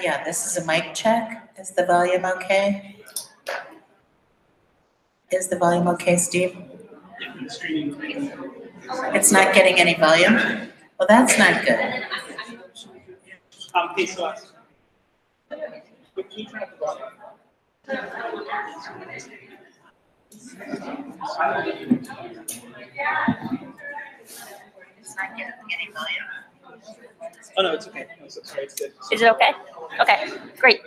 Yeah, this is a mic check. Is the volume okay? Is the volume okay, Steve? It's not getting any volume? Well, that's not good. It's not getting any volume. Oh, no, it's okay. No, sorry, it's good. Is it okay? Okay, great.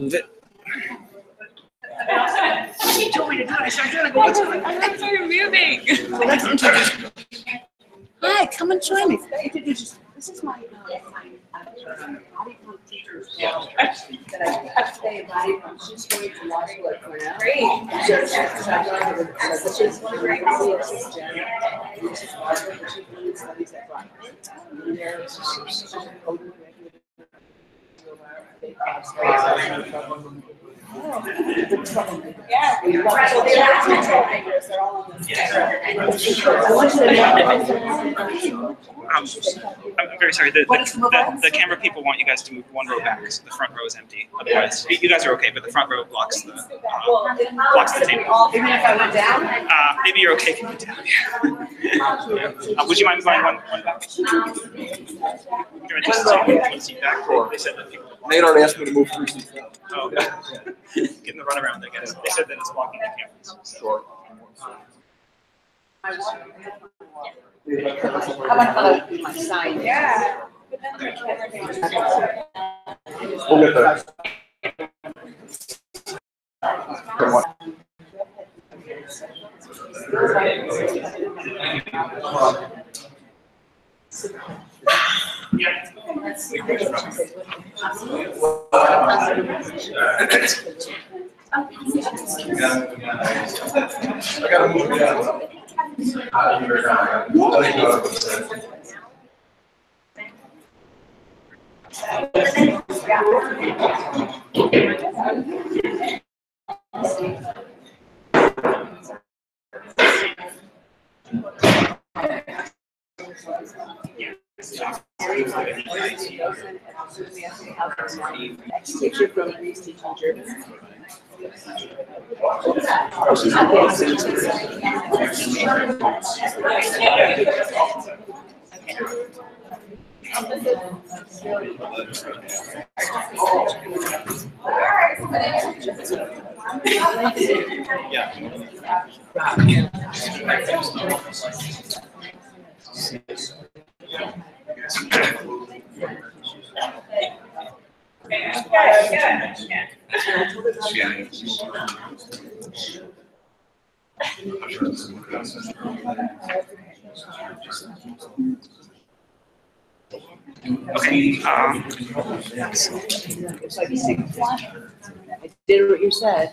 Move it. He told me to do it. I said, I'm gonna go. I'm not moving. Well, let's introduce. Hi, come and join me. This is my body pump teacher that I have to stay in body pump. She's going to law school at Cornell. Great. She's one of great resources. She's Harvard. She really studies at Brock. Yeah, we they're all on this. I'm very sorry. The camera people want you guys to move one row back, so the front row is empty. Otherwise, you guys are okay, but the front row blocks the table. Even if I went down? Maybe you're okay if you went down. Yeah. Would you mind going one back? One seat back. They said that people. Nate already asked me to move 3 seats down. Oh, okay. Getting the runaround, I guess. They said that it's blocking the cameras. Sure. I want to my sign. Yeah. We'll get there. Come on. Yeah. I gotta move it down. Teacher from Greece teaching German. Okay. It's like, I did what you said.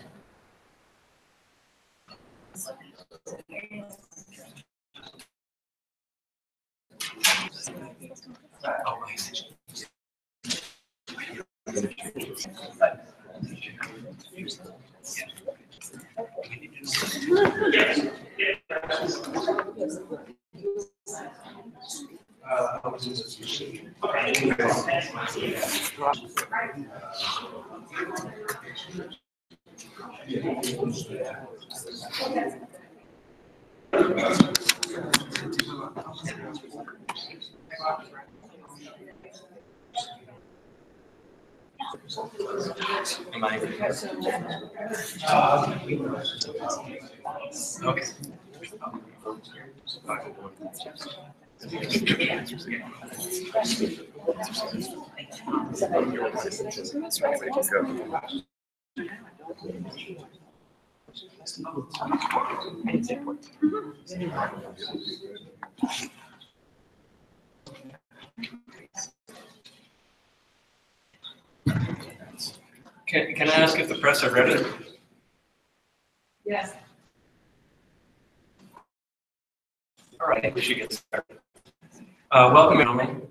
Am I? Okay. Can I ask if the press have read it? Yes. All right, I think we should get started. Welcome, gentlemen.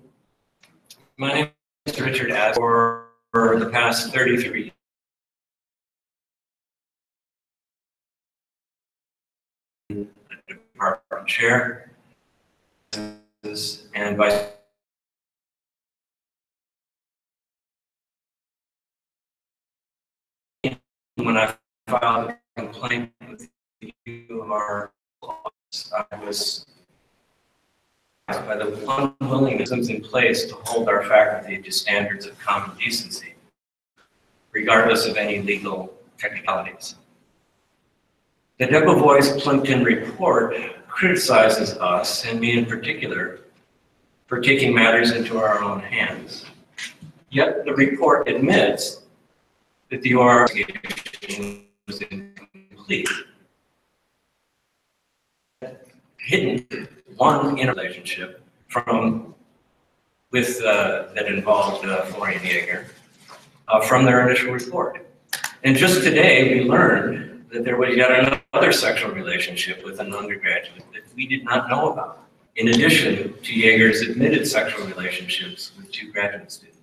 My name is Richard As. For the past 33 years, department chair and vice. When I filed a complaint with you of our office, I was by the unwillingness in place to hold our faculty to standards of common decency, regardless of any legal technicalities. The Debevoise-Plimpton report criticizes us, and me in particular, for taking matters into our own hands. Yet the report admits that the OR investigation was incomplete. Hidden one interrelationship that involved Florian Jaeger from their initial report. And just today, we learned that there was yet another sexual relationship with an undergraduate that we did not know about, in addition to Jaeger's admitted sexual relationships with 2 graduate students.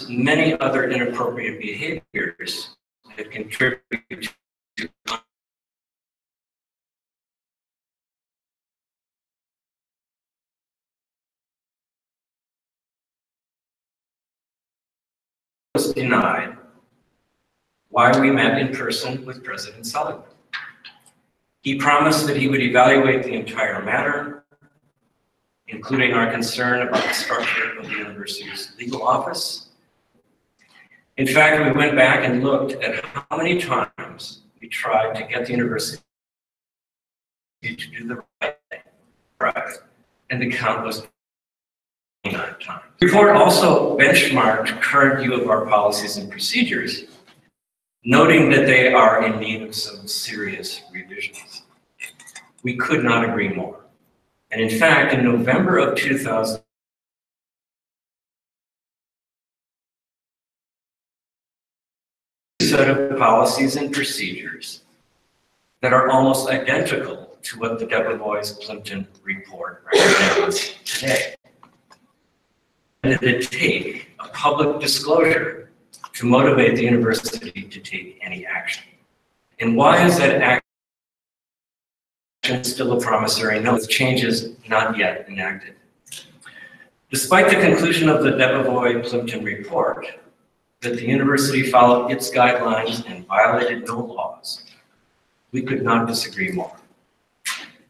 Many other inappropriate behaviors that contribute to was denied why we met in person with President Sullivan. He promised that he would evaluate the entire matter, including our concern about the structure of the university's legal office. In fact, we went back and looked at how many times we tried to get the university to do the right thing, right, and the count was 29 times. The report also benchmarked current view of our policies and procedures, noting that they are in need of some serious revisions. We could not agree more. And in fact, in November of 2000, set of policies and procedures that are almost identical to what the Debevoise-Plimpton report recommends today. And it take a public disclosure to motivate the university to take any action. And why is that action still a promissory note with changes not yet enacted? Despite the conclusion of the Debevoise-Plimpton report that the university followed its guidelines and violated no laws, we could not disagree more.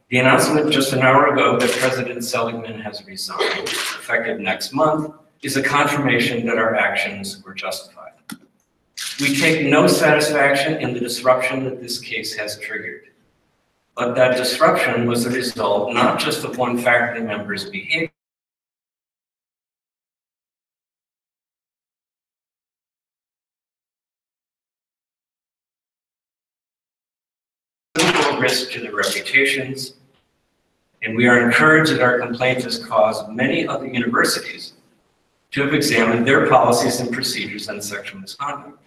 The announcement just an hour ago that President Seligman has resigned, effective next month, is a confirmation that our actions were justified. We take no satisfaction in the disruption that this case has triggered, but that disruption was the result not just of one faculty member's behavior, risk to the reputations And we are encouraged that our complaint has caused many other universities to have examined their policies and procedures on sexual misconduct.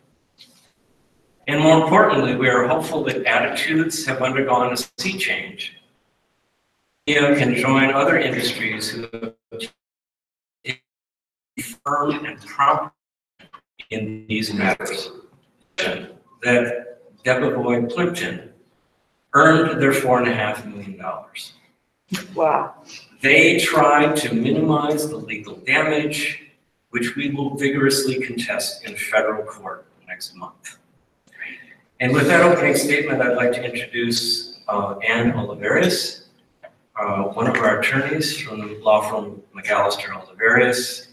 And more importantly, we are hopeful that attitudes have undergone a sea change. EEOC can join other industries who have been firm and prompt in these matters. That Debevoise Plimpton earned their $4.5 million. Wow. They tried to minimize the legal damage, which we will vigorously contest in federal court next month. And with that opening statement, I'd like to introduce Ann Olivarius, one of our attorneys from the law firm McAllister Olivarius.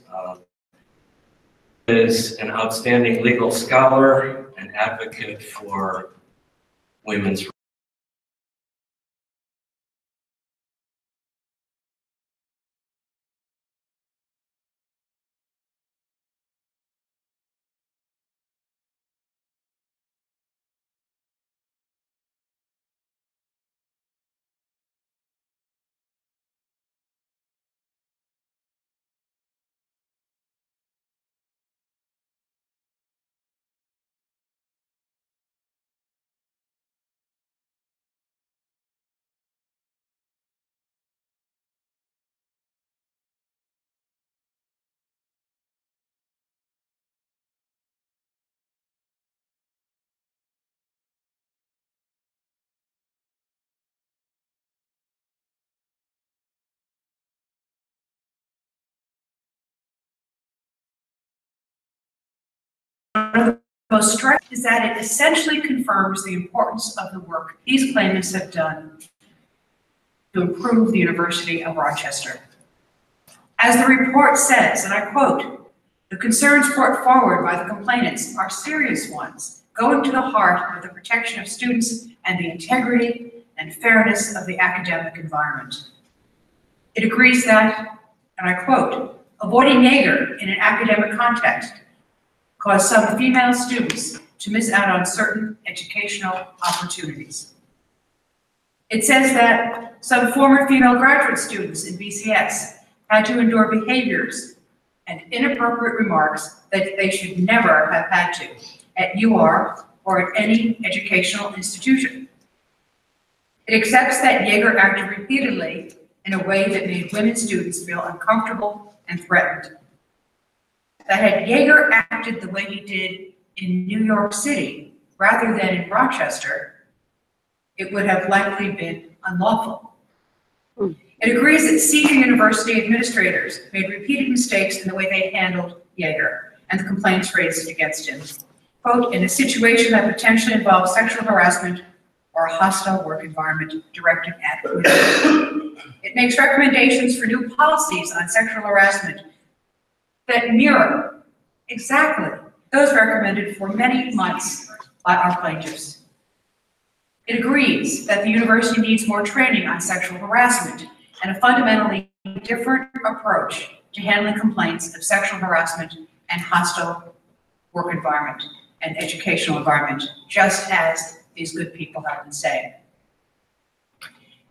Is an outstanding legal scholar and advocate for women's rights. One of the most striking is that it essentially confirms the importance of the work these claimants have done to improve the University of Rochester. As the report says, and I quote, "The concerns brought forward by the complainants are serious ones, going to the heart of the protection of students and the integrity and fairness of the academic environment." It agrees that, and I quote, "avoiding Jaeger in an academic context caused some female students to miss out on certain educational opportunities." It says that some former female graduate students in BCS had to endure behaviors and inappropriate remarks that they should never have had to at UR or at any educational institution. It accepts that Jaeger acted repeatedly in a way that made women students feel uncomfortable and threatened. That had Jaeger acted the way he did in New York City rather than in Rochester, it would have likely been unlawful. It agrees that senior university administrators made repeated mistakes in the way they handled Jaeger and the complaints raised against him. Quote, "in a situation that potentially involves sexual harassment or a hostile work environment directed at women." It makes recommendations for new policies on sexual harassment that mirror exactly those recommended for many months by our plaintiffs. It agrees that the university needs more training on sexual harassment and a fundamentally different approach to handling complaints of sexual harassment and hostile work environment and educational environment, just as these good people have been saying.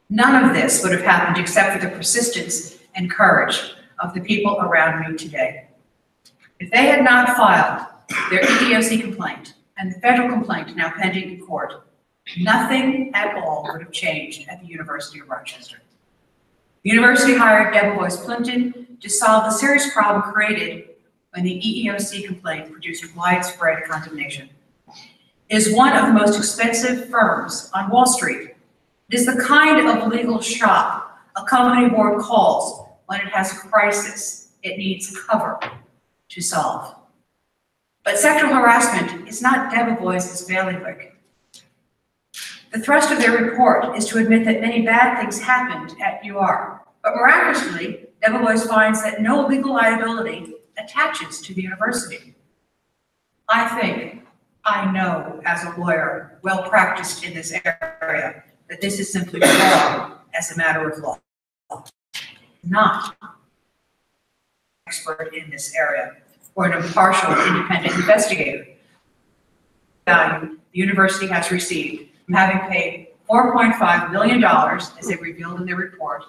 None of this would have happened except for the persistence and courage of the people around me today. If they had not filed their EEOC complaint and the federal complaint now pending in court, nothing at all would have changed at the University of Rochester. The university hired Debevoise Plimpton to solve the serious problem created when the EEOC complaint produced widespread condemnation. It is one of the most expensive firms on Wall Street. It is the kind of legal shop a company board calls when it has a crisis it needs cover to solve. But sexual harassment is not Debevoise's bailiwick. The thrust of their report is to admit that many bad things happened at UR, but miraculously, Debevoise finds that no legal liability attaches to the university. I know as a lawyer, well practiced in this area, that this is simply wrong as a matter of law. Not an expert in this area or an impartial independent investigator. Value the university has received from having paid $4.5 million, as they revealed in their report,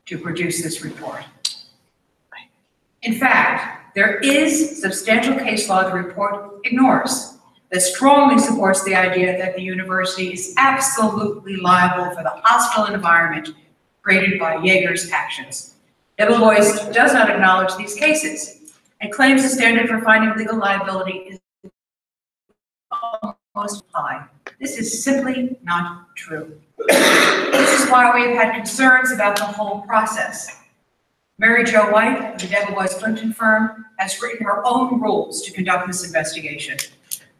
to produce this report. In fact, there is substantial case law the report ignores that strongly supports the idea that the university is absolutely liable for the hostile environment created by Jaeger's actions. Debevoise does not acknowledge these cases and claims the standard for finding legal liability is almost high. This is simply not true. This is why we've had concerns about the whole process. Mary Jo White of the Debevoise Clinton firm has written her own rules to conduct this investigation.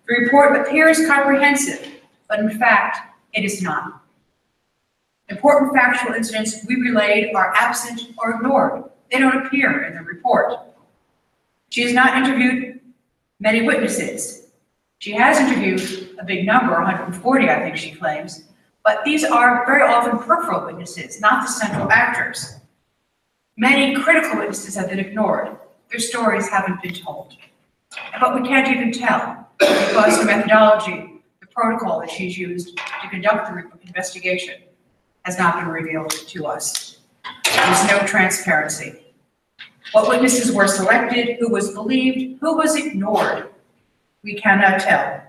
The report appears comprehensive, but in fact, it is not. Important factual incidents we relayed are absent or ignored. They don't appear in the report. She has not interviewed many witnesses. She has interviewed a big number, 140, I think she claims, but these are very often peripheral witnesses, not the central actors. Many critical witnesses have been ignored. Their stories haven't been told. But we can't even tell because the methodology, the protocol that she's used to conduct the investigation has not been revealed to us. There's no transparency. What witnesses were selected, who was believed, who was ignored, we cannot tell.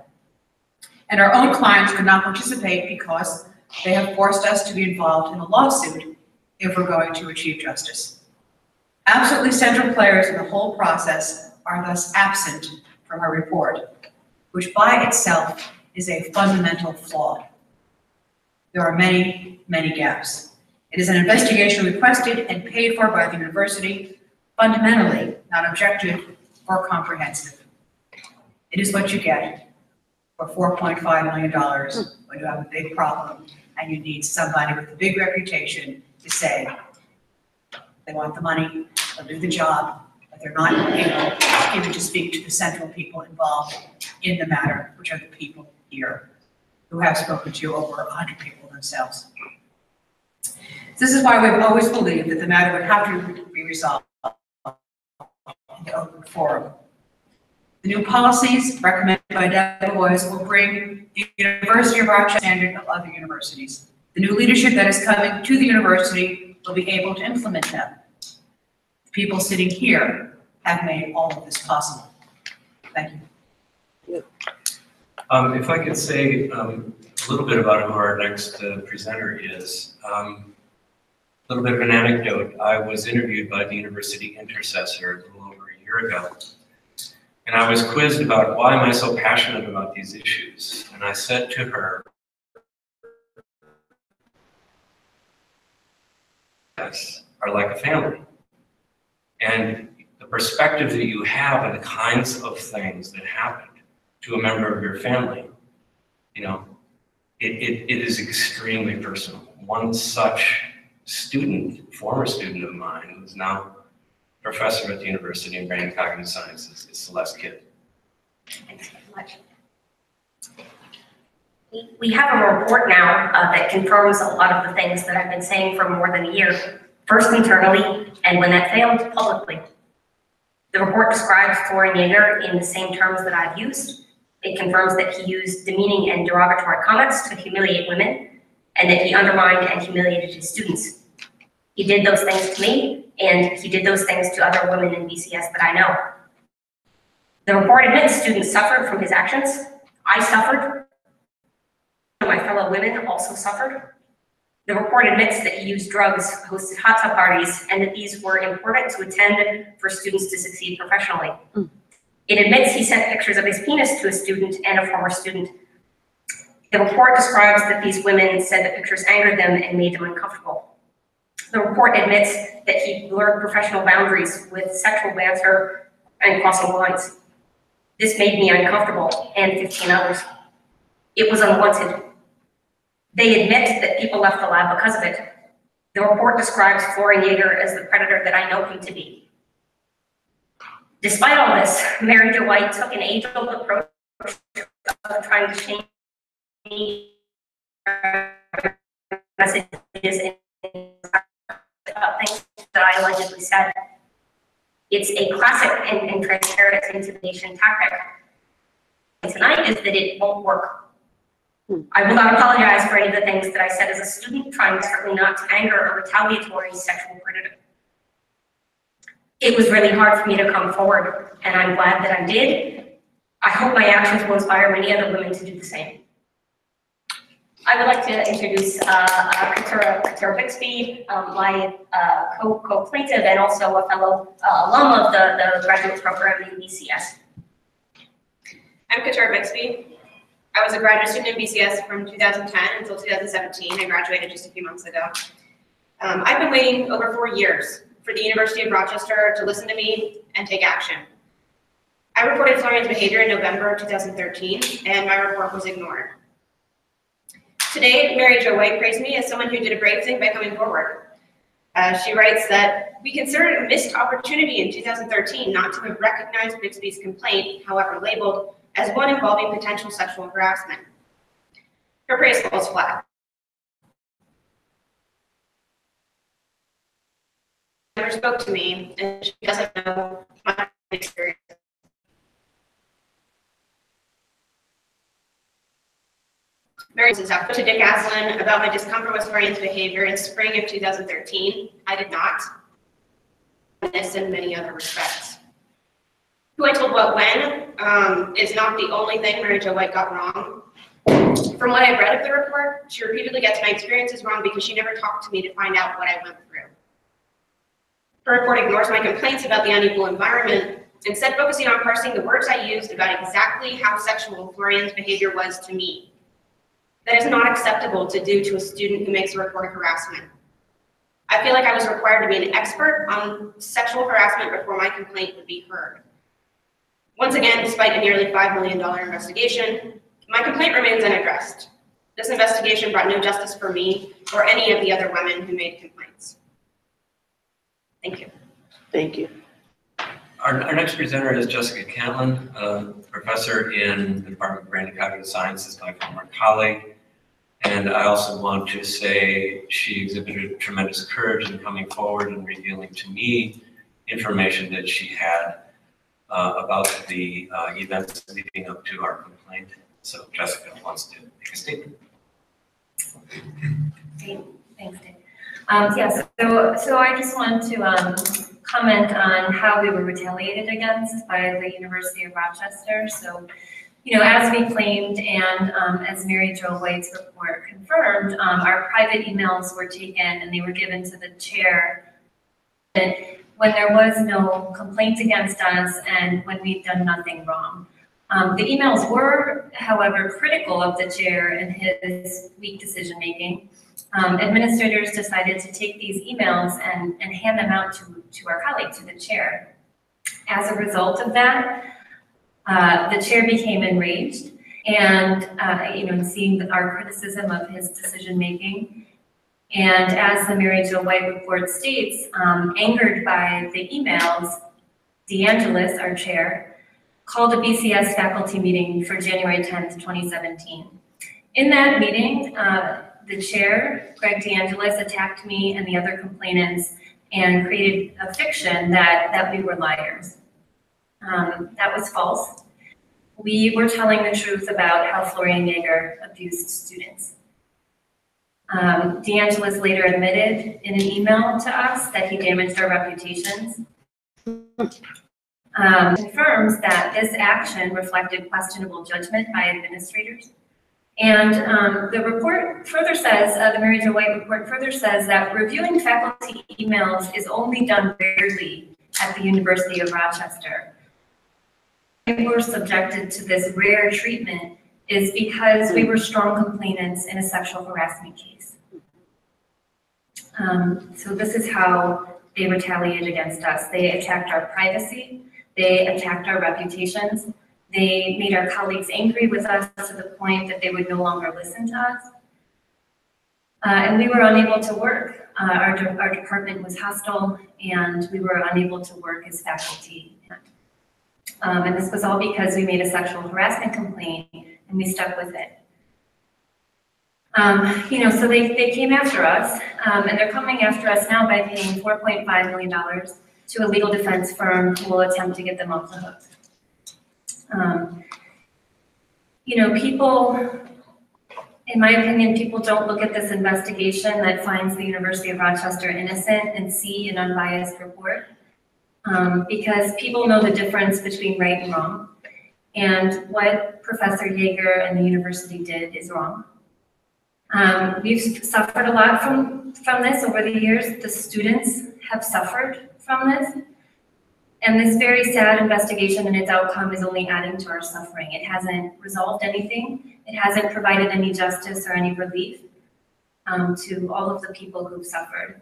And our own clients could not participate because they have forced us to be involved in a lawsuit if we're going to achieve justice. Absolutely central players in the whole process are thus absent from our report, which by itself is a fundamental flaw. There are many, many gaps. It is an investigation requested and paid for by the university, fundamentally not objective or comprehensive. It is what you get for $4.5 million when you have a big problem and you need somebody with a big reputation to say they want the money, they'll do the job, but they're not able even to speak to the central people involved in the matter, which are the people here who have spoken to over 100 people themselves. This is why we've always believed that the matter would have to be resolved in the open forum. The new policies recommended by Debevoise will bring the University of Rochester standard of other universities. The new leadership that is coming to the university will be able to implement them. The people sitting here have made all of this possible. Thank you. If I could say a little bit about who our next presenter is. A little bit of an anecdote. I was interviewed by the University Intercessor a little over a year ago. And I was quizzed about why am I so passionate about these issues. And I said to her, are like a family. And the perspective that you have and the kinds of things that happened to a member of your family, you know, it is extremely personal. One such student, former student of mine, who's now professor at the University in Brain and Cognitive Sciences, is Celeste Kidd. Thanks very much. We have a report now that confirms a lot of the things that I've been saying for more than a year, first internally, and when that failed, publicly. The report describes Florian Jaeger in the same terms that I've used. It confirms that he used demeaning and derogatory comments to humiliate women, and that he undermined and humiliated his students. He did those things to me, and he did those things to other women in BCS that I know. The report admits students suffered from his actions. I suffered. My fellow women also suffered. The report admits that he used drugs, hosted hot tub parties, and that these were important to attend for students to succeed professionally. It admits he sent pictures of his penis to a student and a former student. The report describes that these women said the pictures angered them and made them uncomfortable. The report admits that he blurred professional boundaries with sexual banter and crossing lines. This made me uncomfortable and 15 others. It was unwanted. They admit that people left the lab because of it. The report describes Florian Jaeger as the predator that I know him to be. Despite all this, Mary Jo White took an age-old approach of trying to change messages about things that I allegedly said. It's a classic and transparent intimidation tactic. And tonight is that it won't work. I will not apologize for any of the things that I said as a student, trying certainly not to anger or retaliatory sexual predator. It was really hard for me to come forward, and I'm glad that I did. I hope my actions will inspire many other women to do the same. I would like to introduce Katura Bixby, my co-plaintiff and also a fellow alum of the graduate program in BCS. I'm Katura Bixby. I was a graduate student in BCS from 2010 until 2017. I graduated just a few months ago. I've been waiting over 4 years for the University of Rochester to listen to me and take action. I reported Florian's behavior in November 2013, and my report was ignored. Today, Mary Jo White praised me as someone who did a brave thing by coming forward. She writes that we considered it a missed opportunity in 2013 not to have recognized Bixby's complaint, however labeled, as one involving potential sexual harassment. Her praise falls flat. She never spoke to me, and she doesn't know my experience. Mary says, I spoke to Dick Aslan about my discomfort with Florian's behavior in spring of 2013. I did not. This and many other respects. Who I told what when is not the only thing Mary Jo White got wrong. From what I've read of the report, she repeatedly gets my experiences wrong because she never talked to me to find out what I went through. Her report ignores my complaints about the unequal environment, instead focusing on parsing the words I used about exactly how sexual Florian's behavior was to me. That is not acceptable to do to a student who makes a report of harassment. I feel like I was required to be an expert on sexual harassment before my complaint would be heard. Once again, despite a nearly $5 million investigation, my complaint remains unaddressed. This investigation brought no justice for me or any of the other women who made complaints. Thank you. Thank you. Our next presenter is Jessica Cantlin, a professor in the Department of Brain and Cognitive Sciences, my former colleague. And I also want to say she exhibited tremendous courage in coming forward and revealing to me information that she had about the events leading up to our complaint. So Jessica wants to make a statement. Thanks, Dave. Yes, so I just want to comment on how we were retaliated against by the University of Rochester. So, you know, as we claimed and as Mary Jo White's report confirmed, our private emails were taken and they were given to the chair when there was no complaint against us and when we'd done nothing wrong. The emails were, however, critical of the chair and his weak decision-making. Administrators decided to take these emails and hand them out to our colleague, to the chair. As a result of that, the chair became enraged and, seeing our criticism of his decision-making. And as the Mary Jo White report states, angered by the emails, DeAngelis, our chair, called a BCS faculty meeting for January 10th, 2017. In that meeting, the chair, Greg DeAngelis, attacked me and the other complainants and created a fiction that we were liars. That was false. We were telling the truth about how Florian Jaeger abused students. DeAngelis later admitted in an email to us that he damaged our reputations. Confirms that this action reflected questionable judgment by administrators. And the report further says, the Mary Jo White report further says that reviewing faculty emails is only done rarely at the University of Rochester. We were subjected to this rare treatment is because we were strong complainants in a sexual harassment case. So this is how they retaliated against us. They attacked our privacy, they attacked our reputations, they made our colleagues angry with us to the point that they would no longer listen to us. And we were unable to work. Our department was hostile and we were unable to work as faculty. And this was all because we made a sexual harassment complaint and we stuck with it. So they came after us and they're coming after us now by paying $4.5 million to a legal defense firm who will attempt to get them off the hook. People In my opinion, people don't look at this investigation that finds the University of Rochester innocent and see an unbiased report. Because people know the difference between right and wrong. And what Professor Yeager and the university did is wrong. We've suffered a lot from this over the years. The students have suffered from this. And this very sad investigation and its outcome is only adding to our suffering. It hasn't resolved anything. It hasn't provided any justice or any relief to all of the people who've suffered.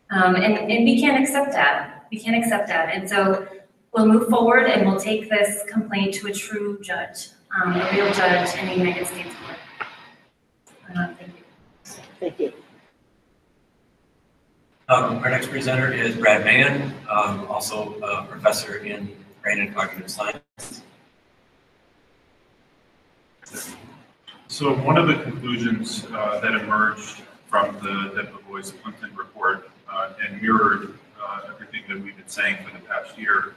And we can't accept that. We can't accept that. And so we'll move forward and we'll take this complaint to a true judge, a real judge in the United States court. Thank you. Thank you. Our next presenter is Brad Mann, also a professor in brain and cognitive science. So one of the conclusions that emerged from the Debevoise-Plimpton report and mirrored everything that we've been saying for the past year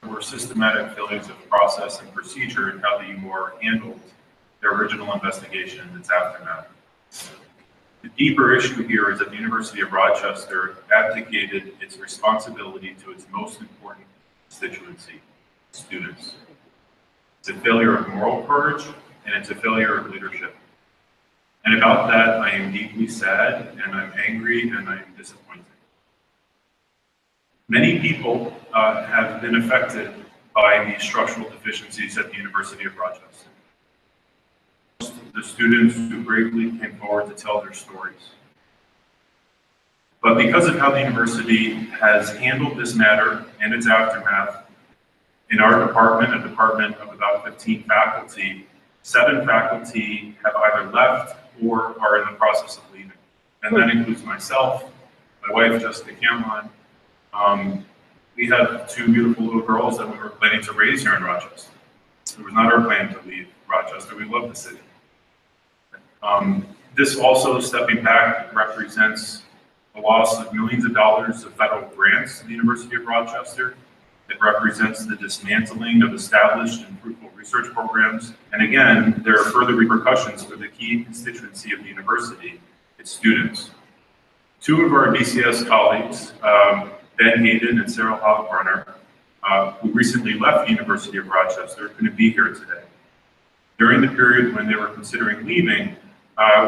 were systematic failures of process and procedure in how the UR handled the original investigation and its aftermath. The deeper issue here is that the University of Rochester abdicated its responsibility to its most important constituency, students. It's a failure of moral courage, and it's a failure of leadership. And about that, I am deeply sad, and I'm angry, and I'm disappointed. Many people have been affected by the structural deficiencies at the University of Rochester. The students who bravely came forward to tell their stories. But because of how the university has handled this matter and its aftermath, in our department, a department of about 15 faculty, 7 faculty have either left or are in the process of leaving. And that includes myself, my wife, Jessica Camlon. We have 2 beautiful little girls that we were planning to raise here in Rochester. It was not our plan to leave Rochester. We love the city. This also, stepping back, represents a loss of millions of dollars of federal grants to the University of Rochester. It represents the dismantling of established and fruitful research programs. And again, there are further repercussions for the key constituency of the university, its students. 2 of our BCS colleagues, Ben Hayden and Sarah Hogbarner, who recently left the University of Rochester, couldn't be here today. During the period when they were considering leaving,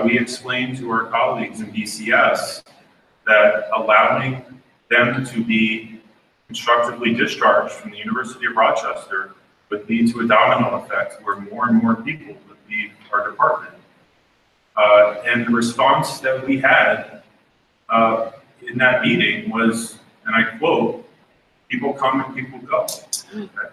we explained to our colleagues in BCS that allowing them to be constructively discharged from the University of Rochester would lead to a domino effect where more and more people would leave our department. And the response that we had in that meeting was, and I quote, "People come and people go." Okay.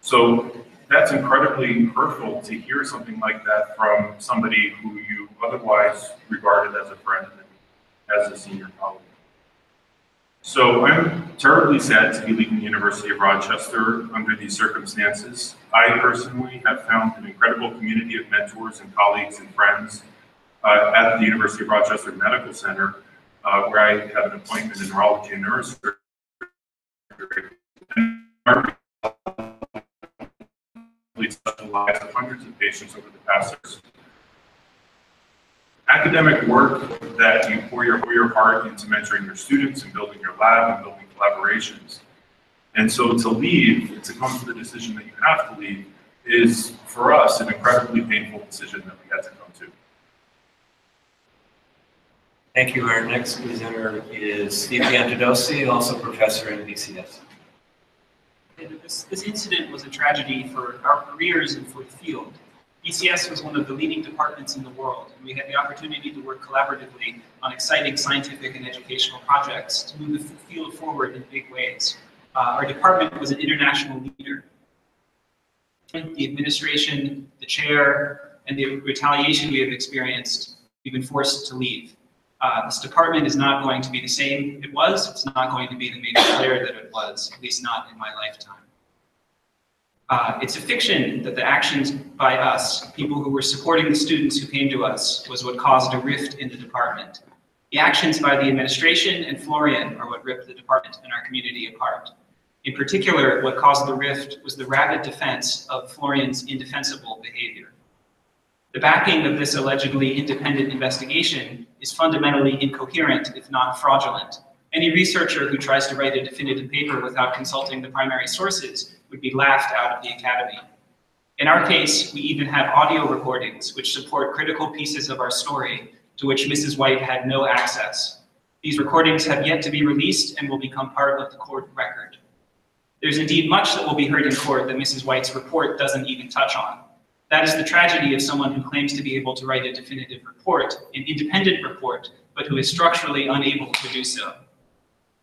So that's incredibly hurtful to hear something like that from somebody who you otherwise regarded as a friend and as a senior colleague. So I'm terribly sad to be leaving the University of Rochester under these circumstances. I personally have found an incredible community of mentors and colleagues and friends at the University of Rochester Medical Center, where I have an appointment in neurology and neurosurgery. Touched the lives of hundreds of patients over the past years. Academic work that you pour your heart into mentoring your students and building your lab and building collaborations. And so to leave, and to come to the decision that you have to leave, is for us an incredibly painful decision that we had to come to. Thank you. Our next presenter is Steve Antidosi, also professor in BCS. This incident was a tragedy for our careers and for the field. BCS was one of the leading departments in the world, and we had the opportunity to work collaboratively on exciting scientific and educational projects to move the field forward in big ways. Our department was an international leader. The administration, the chair, and the retaliation we have experienced, we've been forced to leave. This department is not going to be the same it was. It's not going to be the major player that it was, at least not in my lifetime. It's a fiction that the actions by us, people who were supporting the students who came to us, was what caused a rift in the department. The actions by the administration and Florian are what ripped the department and our community apart. In particular, what caused the rift was the rapid defense of Florian's indefensible behavior. The backing of this allegedly independent investigation is fundamentally incoherent, if not fraudulent. Any researcher who tries to write a definitive paper without consulting the primary sources would be laughed out of the academy. In our case, we even have audio recordings which support critical pieces of our story to which Mrs. White had no access. These recordings have yet to be released and will become part of the court record. There's indeed much that will be heard in court that Mrs. White's report doesn't even touch on. That is the tragedy of someone who claims to be able to write a definitive report, an independent report, but who is structurally unable to do so.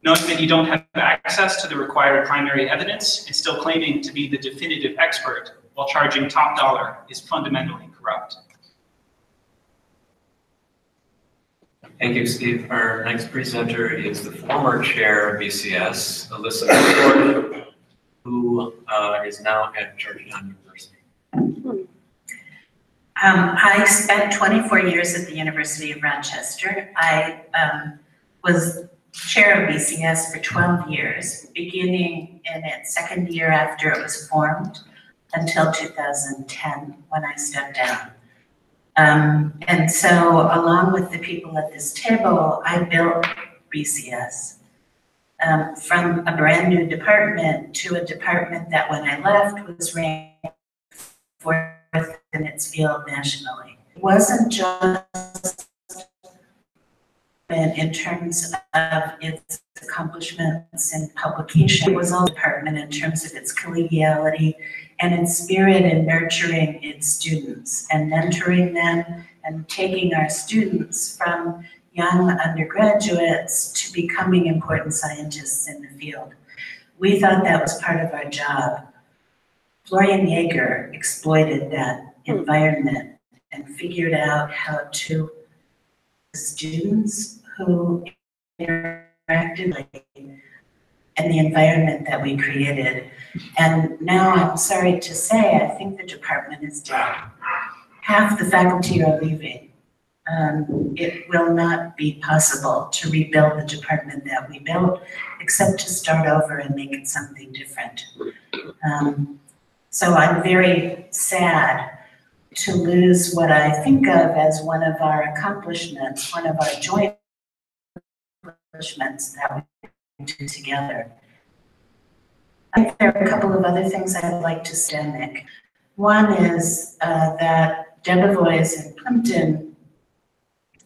Knowing that you don't have access to the required primary evidence and still claiming to be the definitive expert while charging top dollar is fundamentally corrupt. Thank you, Steve. Our next presenter is the former chair of BCS, Alyssa McAllister, who is now at Georgetown University. I spent 24 years at the University of Rochester. I was chair of BCS for 12 years, beginning in its second year after it was formed until 2010 when I stepped down. And so along with the people at this table, I built BCS from a brand new department to a department that when I left was ranked fourth in its field nationally. It wasn't just in terms of its accomplishments in publication, it was all department in terms of its collegiality and its spirit in nurturing its students and mentoring them and taking our students from young undergraduates to becoming important scientists in the field. We thought that was part of our job. Florian Jaeger exploited that environment and figured out how to students who interacted in the environment that we created. And now I'm sorry to say, I think the department is dead. Half the faculty are leaving. It will not be possible to rebuild the department that we built, except to start over and make it something different. So I'm very sad to lose what I think of as one of our accomplishments, one of our joint accomplishments that we do together. I think there are a couple of other things I'd like to say, Nick. One is that Debevoise and Plimpton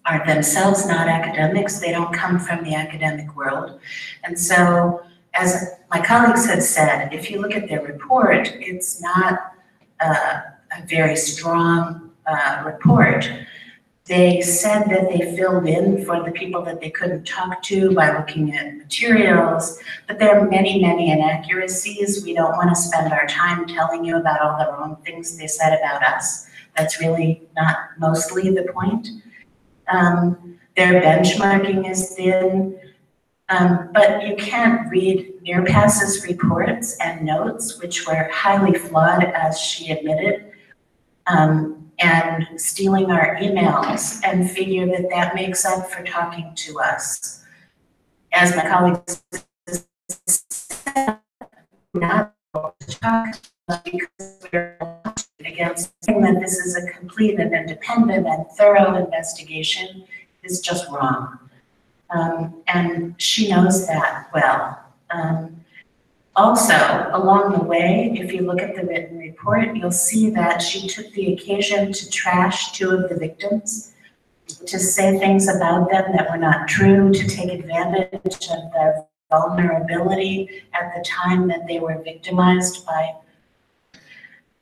are themselves not academics. They don't come from the academic world. And so, as my colleagues had said, if you look at their report, it's not a very strong report. They said that they filled in for the people that they couldn't talk to by looking at materials, but there are many, many inaccuracies. We don't want to spend our time telling you about all the wrong things they said about us. That's really not mostly the point. Their benchmarking is thin, but you can't read Nearpass's reports and notes, which were highly flawed, as she admitted, and stealing our emails and figure that that makes up for talking to us. As my colleagues said, we're not able to talk because we're against saying that this is a complete and independent and thorough investigation is just wrong. And she knows that well. Also, along the way, if you look at the written report, you'll see that she took the occasion to trash two of the victims, to say things about them that were not true, to take advantage of their vulnerability at the time that they were victimized by.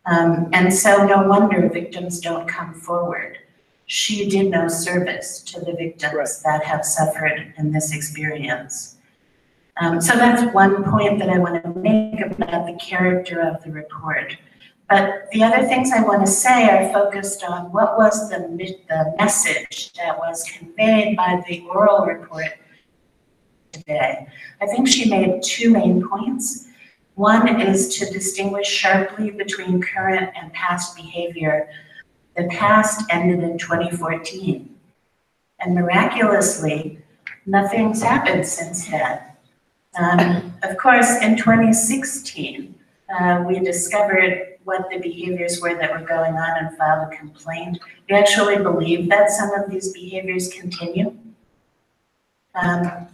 And so no wonder victims don't come forward. She did no service to the victims that have suffered in this experience. So that's one point that I want to make about the character of the report. But the other things I want to say are focused on what was the message that was conveyed by the oral report today. I think she made two main points. One is to distinguish sharply between current and past behavior. The past ended in 2014, and miraculously, nothing's happened since then. Of course, in 2016, we discovered what the behaviors were that were going on and filed a complaint. We actually believe that some of these behaviors continue. But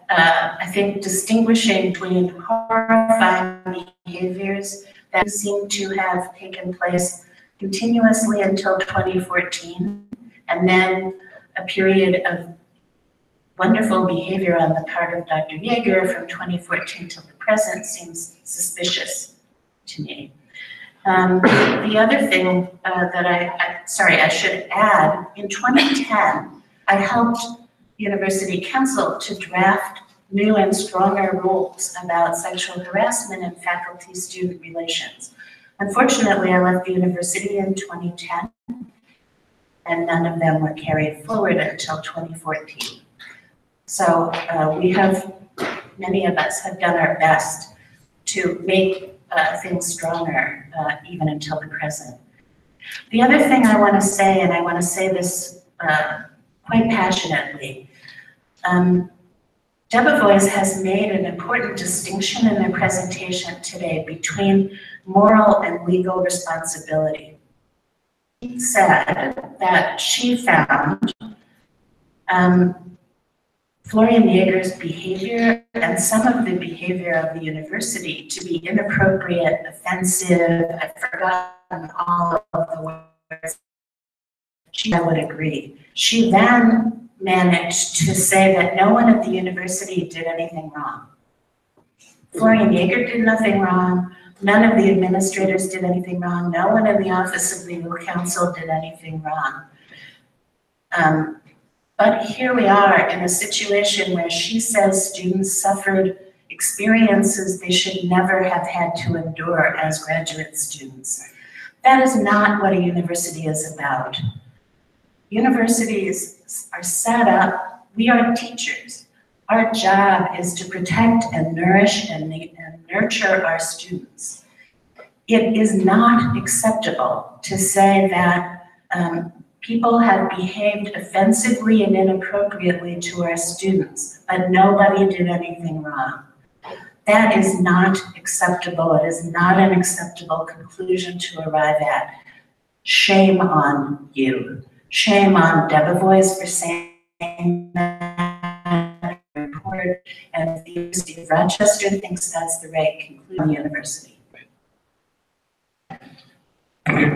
I think distinguishing between horrifying behaviors that seem to have taken place continuously until 2014, and then a period of wonderful behavior on the part of Dr. Yeager from 2014 till the present seems suspicious to me. The other thing that I should add, in 2010, I helped University Council to draft new and stronger rules about sexual harassment and faculty-student relations. Unfortunately, I left the university in 2010, and none of them were carried forward until 2014. So many of us have done our best to make things stronger, even until the present. The other thing I want to say, and I want to say this quite passionately, Debevoise has made an important distinction in their presentation today between moral and legal responsibility. She said that she found Florian Yeager's behavior and some of the behavior of the university to be inappropriate, offensive. I've forgotten all of the words. I would agree. She then managed to say that no one at the university did anything wrong. Florian Yeager did nothing wrong. None of the administrators did anything wrong. No one in the Office of Legal Counsel did anything wrong. But here we are in a situation where she says students suffered experiences they should never have had to endure as graduate students. That is not what a university is about. Universities are set up, we are teachers. Our job is to protect and nourish and nurture our students. It is not acceptable to say that people have behaved offensively and inappropriately to our students, but nobody did anything wrong. That is not acceptable. It is not an acceptable conclusion to arrive at. Shame on you. Shame on Debevoise for saying that report, and the University of Rochester thinks that's the right conclusion of the university.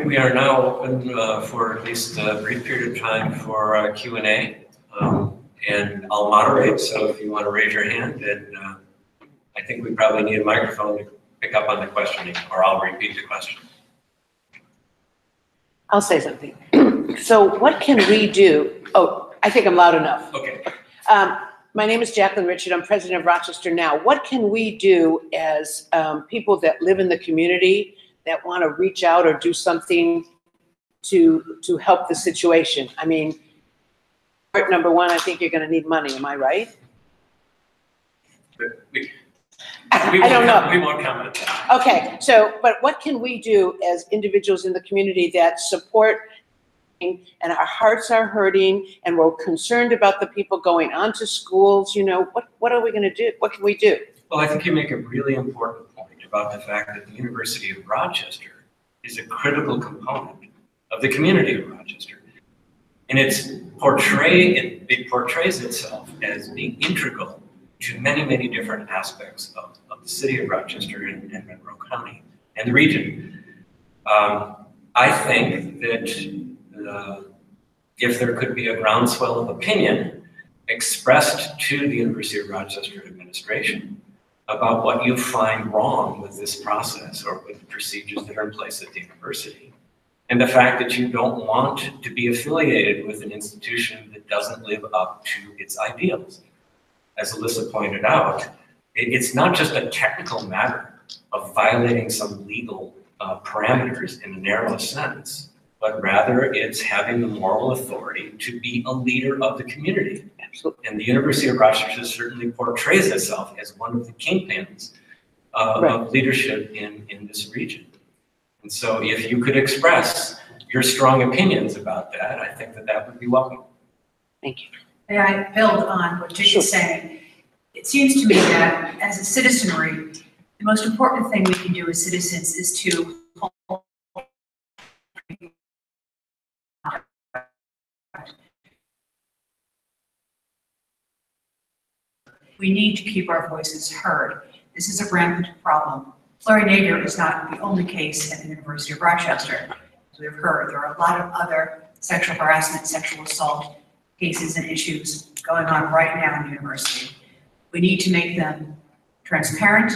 We are now open for at least a brief period of time for Q&A, and I'll moderate, so if you want to raise your hand, and I think we probably need a microphone to pick up on the questioning, or I'll repeat the question. I'll say something. So what can we do? Oh, I think I'm loud enough. Okay. My name is Jacqueline Richard. I'm president of Rochester Now. What can we do as people that live in the community that want to reach out or do something to help the situation? I mean, number one, I think you're going to need money. Am I right? I don't know. We won't comment on that. Okay, so, but what can we do as individuals in the community that support and our hearts are hurting and we're concerned about the people going on to schools? You know, what are we going to do? What can we do? Well, I think you make a really important point about the fact that the University of Rochester is a critical component of the community of Rochester. And it portrays itself as being integral to many, many different aspects of the city of Rochester and Monroe County and the region. I think that if there could be a groundswell of opinion expressed to the University of Rochester administration about what you find wrong with this process or with the procedures that are in place at the university, and the fact that you don't want to be affiliated with an institution that doesn't live up to its ideals. As Alyssa pointed out, it's not just a technical matter of violating some legal parameters in a narrow sense, but rather it's having the moral authority to be a leader of the community. Absolutely. And the University of Rochester certainly portrays itself as one of the kingpins of leadership in this region. And so if you could express your strong opinions about that, I think that would be welcome. Thank you. May I build on what Dick is saying? It seems to me that as a citizenry, the most important thing we can do as citizens is to hold We need to keep our voices heard. This is a rampant problem. Flurry Nader is not the only case at the University of Rochester. As we've heard, there are a lot of other sexual harassment, sexual assault cases and issues going on right now in the university. We need to make them transparent.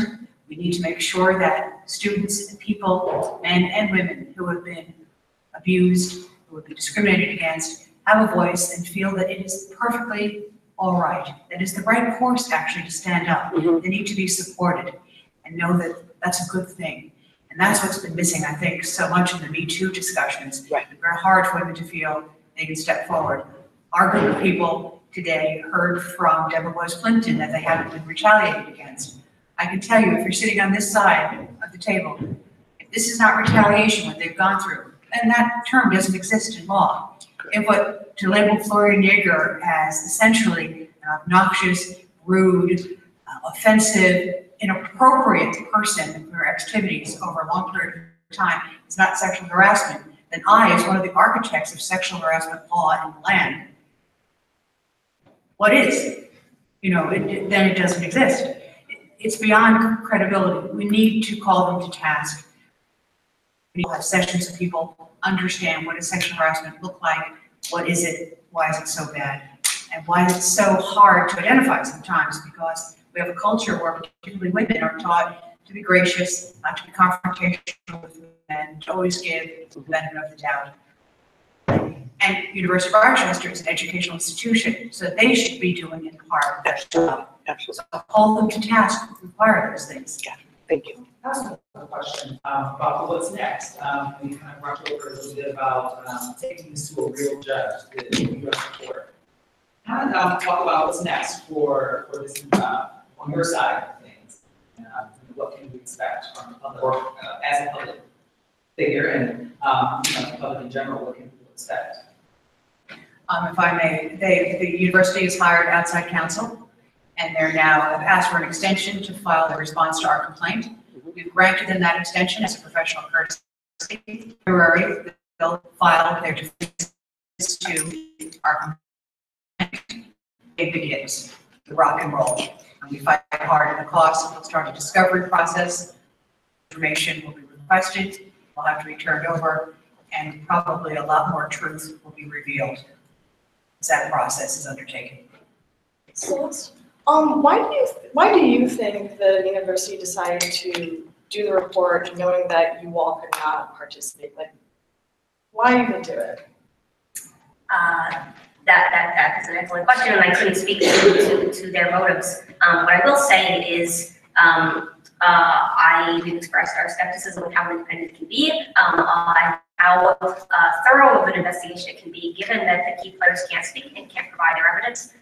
We need to make sure that students and people, men and women who have been abused, who have been discriminated against, have a voice and feel that it is perfectly all right, that it's the right course actually to stand up. They need to be supported and know that that's a good thing. And that's what's been missing, I think, so much in the Me Too discussions. Right. It's very hard for women to feel they can step forward. Our group of people today heard from Deborah Boyce Plimpton that they haven't been retaliated against. I can tell you, if you're sitting on this side of the table, if this is not retaliation, what they've gone through, then that term doesn't exist in law. If what to label Florian Jaeger as essentially an obnoxious, rude, offensive, inappropriate person for activities over a long period of time is not sexual harassment, then I, as one of the architects of sexual harassment law in the land, what is? Then it doesn't exist. It's beyond credibility. We need to call them to task. We need to have sessions so people understand what does sexual harassment look like, what is it, why is it so bad, and why is it so hard to identify sometimes, because we have a culture where particularly women are taught to be gracious, not to be confrontational with men, to always give the benefit of the doubt. And University of Rochester is an educational institution, so they should be doing in part their job. Absolutely. So hold them to task to require those things. Yeah, thank you. I also have a question about what's next. We kind of brushed over a little bit about taking this to a real judge, the U.S. court. Kind of talk about what's next for this on your side of things. What can we expect from the public as a public figure, and the public in general? What can people expect? If I may, the university has hired outside counsel, and they're now have asked for an extension to file their response to our complaint. We've granted them that extension as a professional courtesy. In February, they'll file their defense to our complaint. They begins the rock and roll. And we fight hard in the cost. We'll start a discovery process. Information will be requested. We'll have to be turned over, and probably a lot more truth will be revealed as that process is undertaken. So, why do you think the university decided to do the report knowing that you all could not participate? Like, why even do it? That is an excellent question, and I couldn't speak to their motives. What I will say is, we've expressed our skepticism of how independent it can be, on how thorough of an investigation it can be, given that the key players can't speak and can't provide their evidence.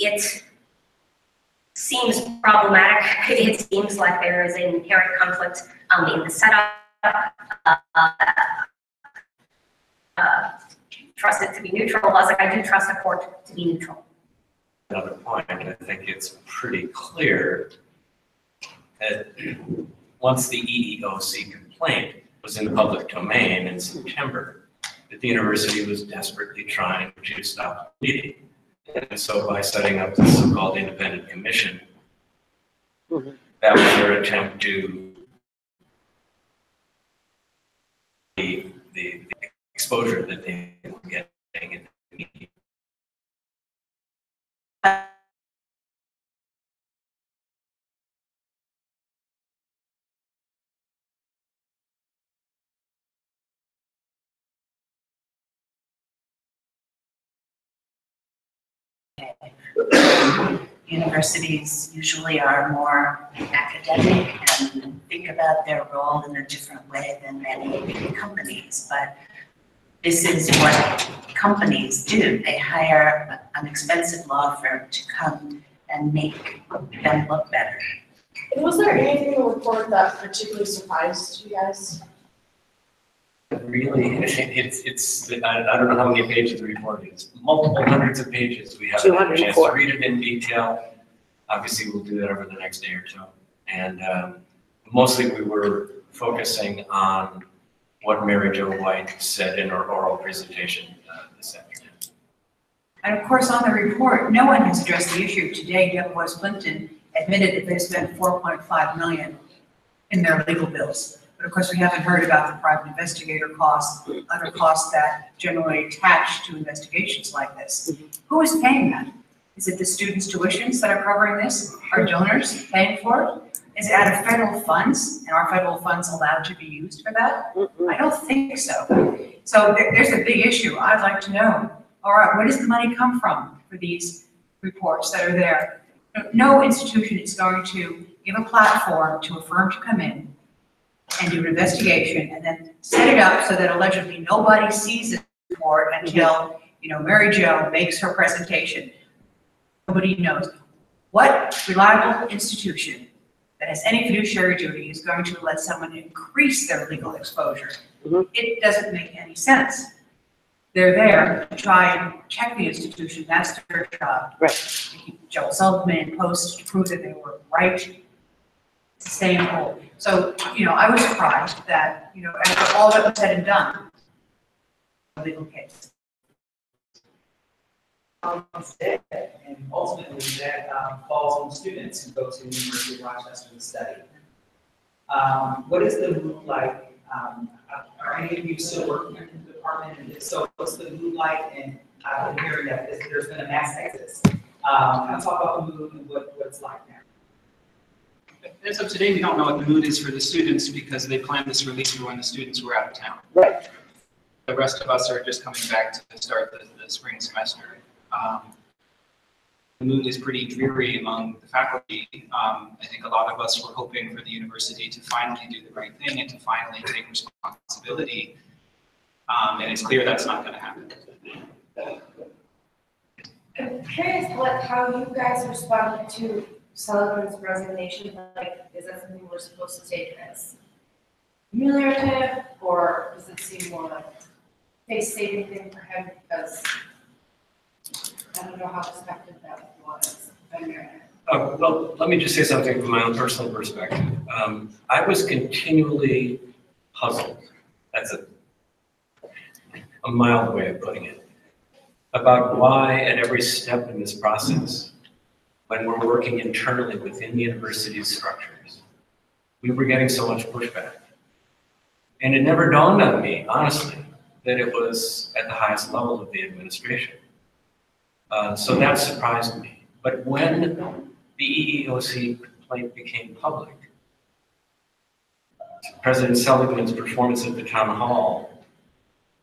It seems problematic. It seems like there is an inherent conflict in the setup. Trust it to be neutral, as I do trust a court to be neutral. Another point, I think it's pretty clear that once the EEOC complaint was in the public domain in September, that the university was desperately trying to stop bleeding. And so by setting up this so-called independent commission, that was their attempt to the exposure that they were getting in the media. Universities usually are more academic and think about their role in a different way than many companies, but this is what companies do. They hire an expensive law firm to come and make them look better. And was there anything in the report that particularly surprised you guys? Really, it's I don't know how many pages the report is. Multiple hundreds of pages. We haven't had a chance to read it in detail. Obviously, we'll do that over the next day or two. And mostly we were focusing on what Mary Jo White said in her oral presentation this afternoon. And of course, on the report, no one has addressed the issue. Today, Deborah Clinton admitted that they spent $4.5 million in their legal bills. But of course, we haven't heard about the private investigator costs, other costs that generally attach to investigations like this. Who is paying that? Is it the students' tuitions that are covering this? Are donors paying for it? Is it out of federal funds? And are federal funds allowed to be used for that? I don't think so. So there's a big issue. I'd like to know, all right, where does the money come from for these reports that are there? No institution is going to give a platform to a firm to come in and do an investigation and then set it up so that allegedly nobody sees the report until, Mary Jo makes her presentation. Nobody knows. What reliable institution that has any fiduciary duty is going to let someone increase their legal exposure? It doesn't make any sense. They're there to try and check the institution. That's their job. Right. Joel Sullivan in post to prove that they were right. It's the same old. So, I was surprised that, after all that was said and done, a legal case. And ultimately, that falls on students who go to the University of Rochester to study. What is the mood like? Are any of you still working in the department? And if so, what's the mood like? And I've been hearing that there's been a mass exodus. Can I talk about the mood and what it's like now? As of today, we don't know what the mood is for the students because they planned this release for when the students were out of town. Right. The rest of us are just coming back to start the spring semester. The mood is pretty dreary among the faculty. I think a lot of us were hoping for the university to finally do the right thing and to finally take responsibility. And it's clear that's not going to happen. I'm curious how you guys responded to Sullivan's resignation. Like, is that something we're supposed to take as cumulative, or does it seem more like face-saving thing for him because I don't know how effective that was. Well, let me just say something from my own personal perspective. I was continually puzzled. That's a mild way of putting it. About why at every step in this process, when we're working internally within the university's structures, we were getting so much pushback. And it never dawned on me, honestly, that it was at the highest level of the administration. So that surprised me. But when the EEOC complaint became public, President Seligman's performance at the town hall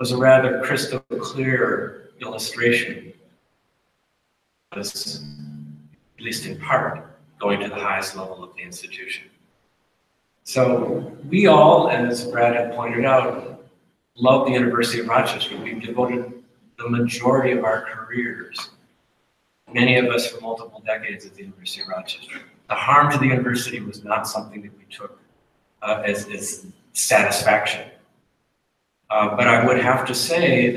was a rather crystal clear illustration, was, at least in part, going to the highest level of the institution. So we all, as Brad had pointed out, love the University of Rochester. We've devoted the majority of our careers, many of us for multiple decades at the University of Rochester. The harm to the university was not something that we took as satisfaction. But I would have to say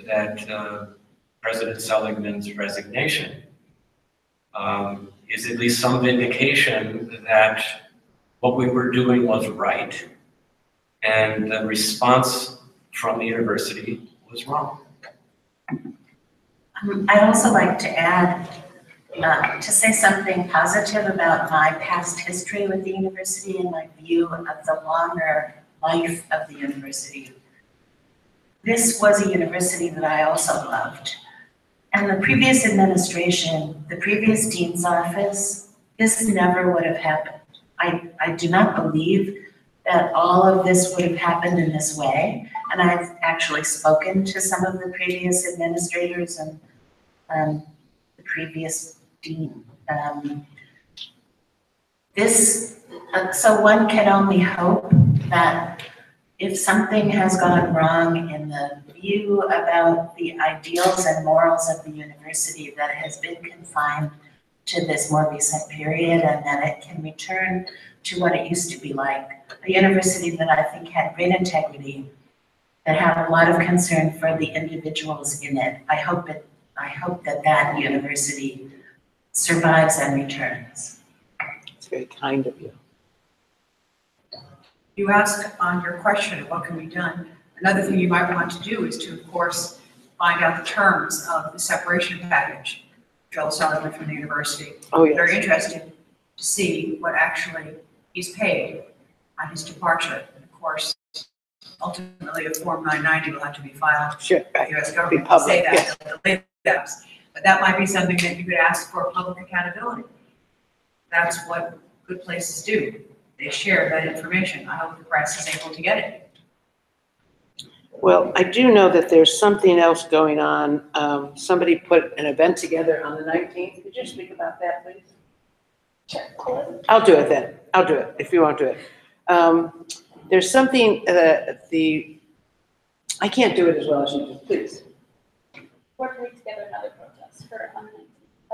that President Seligman's resignation is at least some vindication that what we were doing was right, and the response from the university was wrong. I'd also like to add, to say something positive about my past history with the university and my view of the longer life of the university. This was a university that I also loved. And the previous administration, the previous dean's office, this never would have happened. I do not believe that all of this would have happened in this way. And I've actually spoken to some of the previous administrators and the previous dean. So one can only hope that if something has gone wrong in the view about the ideals and morals of the university, that has been confined to this more recent period, and that it can return to what it used to be like. A university that I think had great integrity, that had a lot of concern for the individuals in it. I hope that university survives and returns. It's very kind of you. You ask on your question, what can be done? Another thing you might want to do is to, of course, find out the terms of the separation package. Joel Sullivan from the university. Oh, yes. Very interested to see what actually he's paid on his departure. And of course, ultimately, a Form 990 will have to be filed. Sure, with the right. U.S. Be government to public, say that. yes. They'll delay that. But that might be something that you could ask for public accountability. That's what good places do. They share that information. I hope the press is able to get it. Well, I do know that there's something else going on. Somebody put an event together on the 19th. Could you speak about that, please? I'll do it then. I'll do it if you won't do it. There's something, I can't do it as well as you do, please. We're putting together another protest for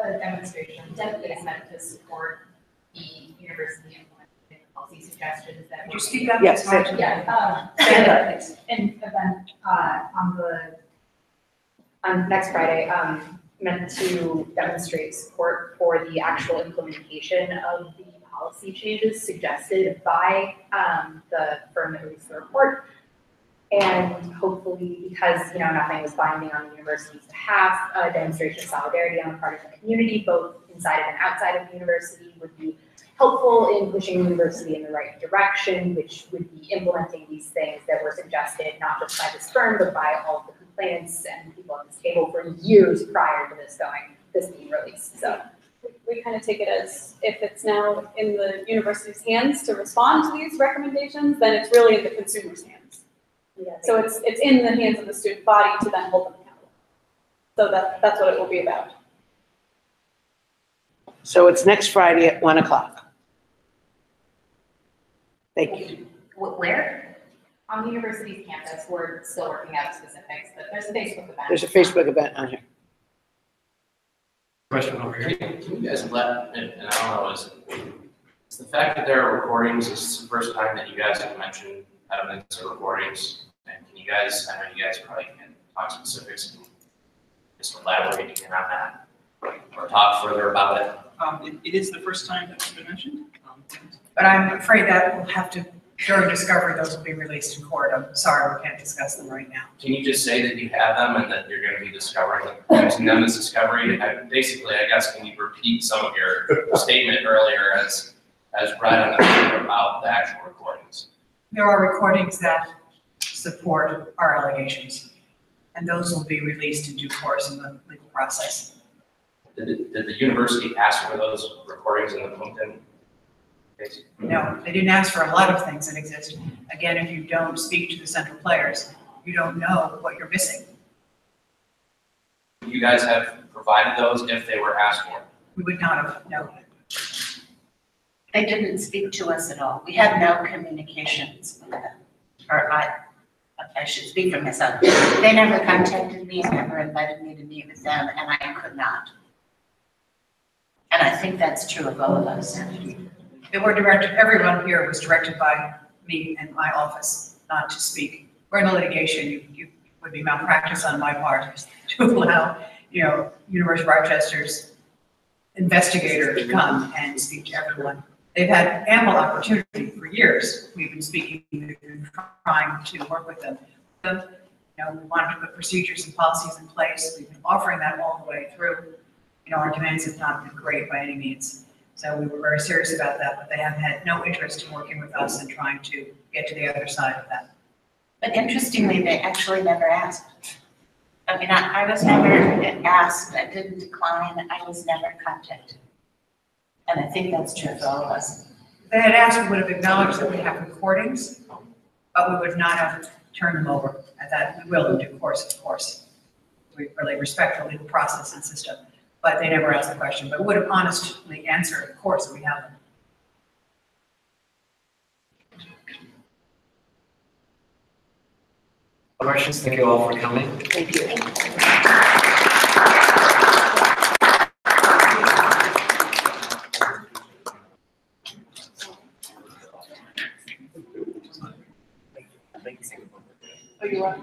a demonstration that is meant to support the university implementing policy suggestions that. Could you speak up? Yes, Yeah, Stand up, please. an event on next Friday, meant to demonstrate support for the actual implementation of the policy changes suggested by the firm that released the report. And hopefully, because nothing was binding on the university's behalf, a demonstration of solidarity on the part of the community, both inside and outside of the university, would be helpful in pushing the university in the right direction, which would be implementing these things that were suggested not just by this firm, but by all of the complainants and people at this table for years prior to this being released. So We kind of take it as if it's now in the university's hands to respond to these recommendations, then it's really in the consumer's hands. So it's in the hands of the student body to then hold them accountable. So that's what it will be about. So it's next Friday at 1 o'clock. Thank you. Where? on the university's campus, we're still working out specifics, but there's a Facebook event. There's a Facebook event on here. Question over here. Can you guys let, and I don't know, is the fact that there are recordings, this is the first time that you guys have mentioned evidence of recordings, and can you guys, I know you guys probably can talk specifics, and just elaborate again on that, or talk further about it? It is the first time that's been mentioned. But I'm afraid that we'll have to, during discovery, those will be released in court. I'm sorry, we can't discuss them right now. Can you just say that you have them and that you're going to be discovering, using them as discovery? Basically, I guess, can you repeat some of your statement earlier as read on the paper about the actual recordings? There are recordings that support our allegations, and those will be released in due course in the legal process. Did the university ask for those recordings in the LinkedIn case? No, they didn't ask for a lot of things that exist. Again, if you don't speak to the central players, you don't know what you're missing. You guys have provided those if they were asked for? We would not have known. They didn't speak to us at all. We had no communications with them. Or I should speak for myself. They never contacted me, never invited me to meet with them, and I could not. And I think that's true of all of us. They were directed, everyone here was directed by me and my office not to speak. We're in a litigation, you would be malpractice on my part to allow, University of Rochester's investigator to come and speak to everyone. They've had ample opportunity for years. We've been speaking, we've been trying to work with them. We wanted to put procedures and policies in place. We've been offering that all the way through. Our demands have not been great by any means. So we were very serious about that, but they have had no interest in working with us and trying to get to the other side of that. But interestingly, they actually never asked. I mean, I was never asked, I didn't decline, I was never contacted. And I think that's true for all of us. If they had asked, we would have acknowledged that we have recordings, but we would not have turned them over. And that we will in due course, of course. We really respect the legal process and system. But they never asked the question, but would have honestly answered, of course, we have them. Questions? Thank you all for coming. Thank you. Oh, you are?